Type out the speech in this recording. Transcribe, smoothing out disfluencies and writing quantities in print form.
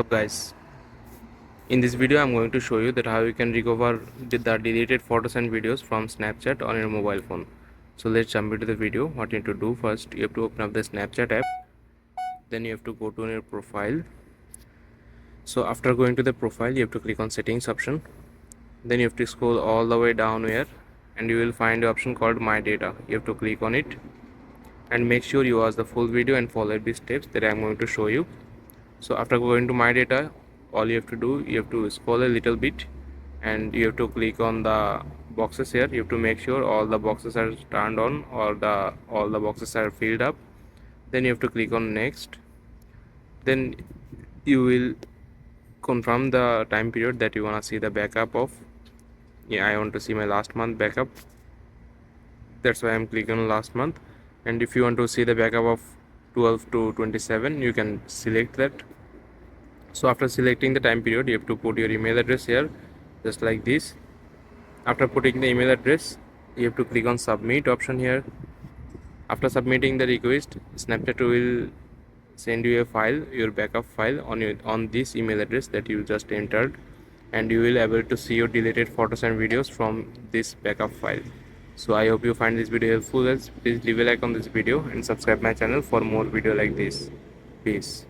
Guys, in this video I'm going to show you that how you can recover the deleted photos and videos from Snapchat on your mobile phone. So let's jump into the video. What you need to do: first you have to open up the Snapchat app, then you have to go to your profile. So after going to the profile, you have to click on settings option, then you have to scroll all the way down here and you will find the option called my data. You have to click on it and make sure you watch the full video and follow the steps that I'm going to show you. So after going to my data, all you have to do, you have to scroll a little bit and you have to click on the boxes here. You have to make sure all the boxes are turned on or all the boxes are filled up. Then you have to click on next. Then you will confirm the time period that you want to see the backup of. I want to see my last month backup, that's why I'm clicking on last month. And if you want to see the backup of 12 to 27, you can select that. So after selecting the time period, you have to put your email address here, just like this. After putting the email address, you have to click on submit option here. After submitting the request, Snapchat will send you a file, your backup file on this email address that you just entered, and you will able to see your deleted photos and videos from this backup file. So I hope you find this video helpful. Please leave a like on this video and subscribe my channel for more video like this. Peace.